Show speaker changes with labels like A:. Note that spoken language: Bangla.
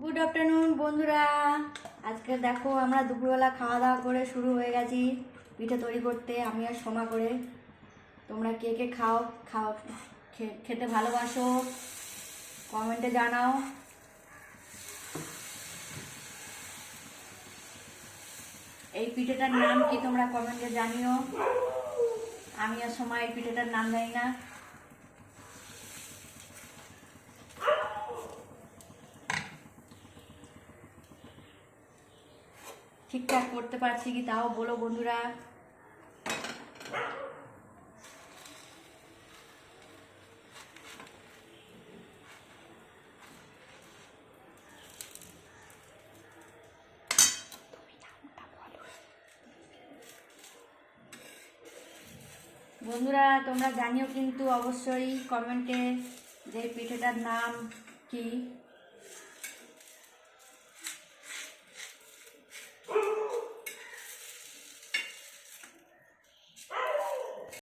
A: গুড আফটারনুন বন্ধুরা। আজকে দেখো আমরা দুপুরবেলা খাওয়া দাওয়া করে শুরু হয়ে গেছি পিঠে তৈরি করতে, আমি আর সোমা করে। তোমরা কে কে খাও খাও খেতে ভালোবাসো কমেন্টে জানাও। এই পিঠেটার নাম কি তোমরা কমেন্টে জানিও। আমি আর সোমা এই পিঠেটার নাম জানি না। ঠিকঠাক করতে পারছি কি তাও বলো বন্ধুরা। বন্ধুরা তোমরা জানিও কিন্তু অবশ্যই কমেন্টে যে পিঠেটার নাম কি।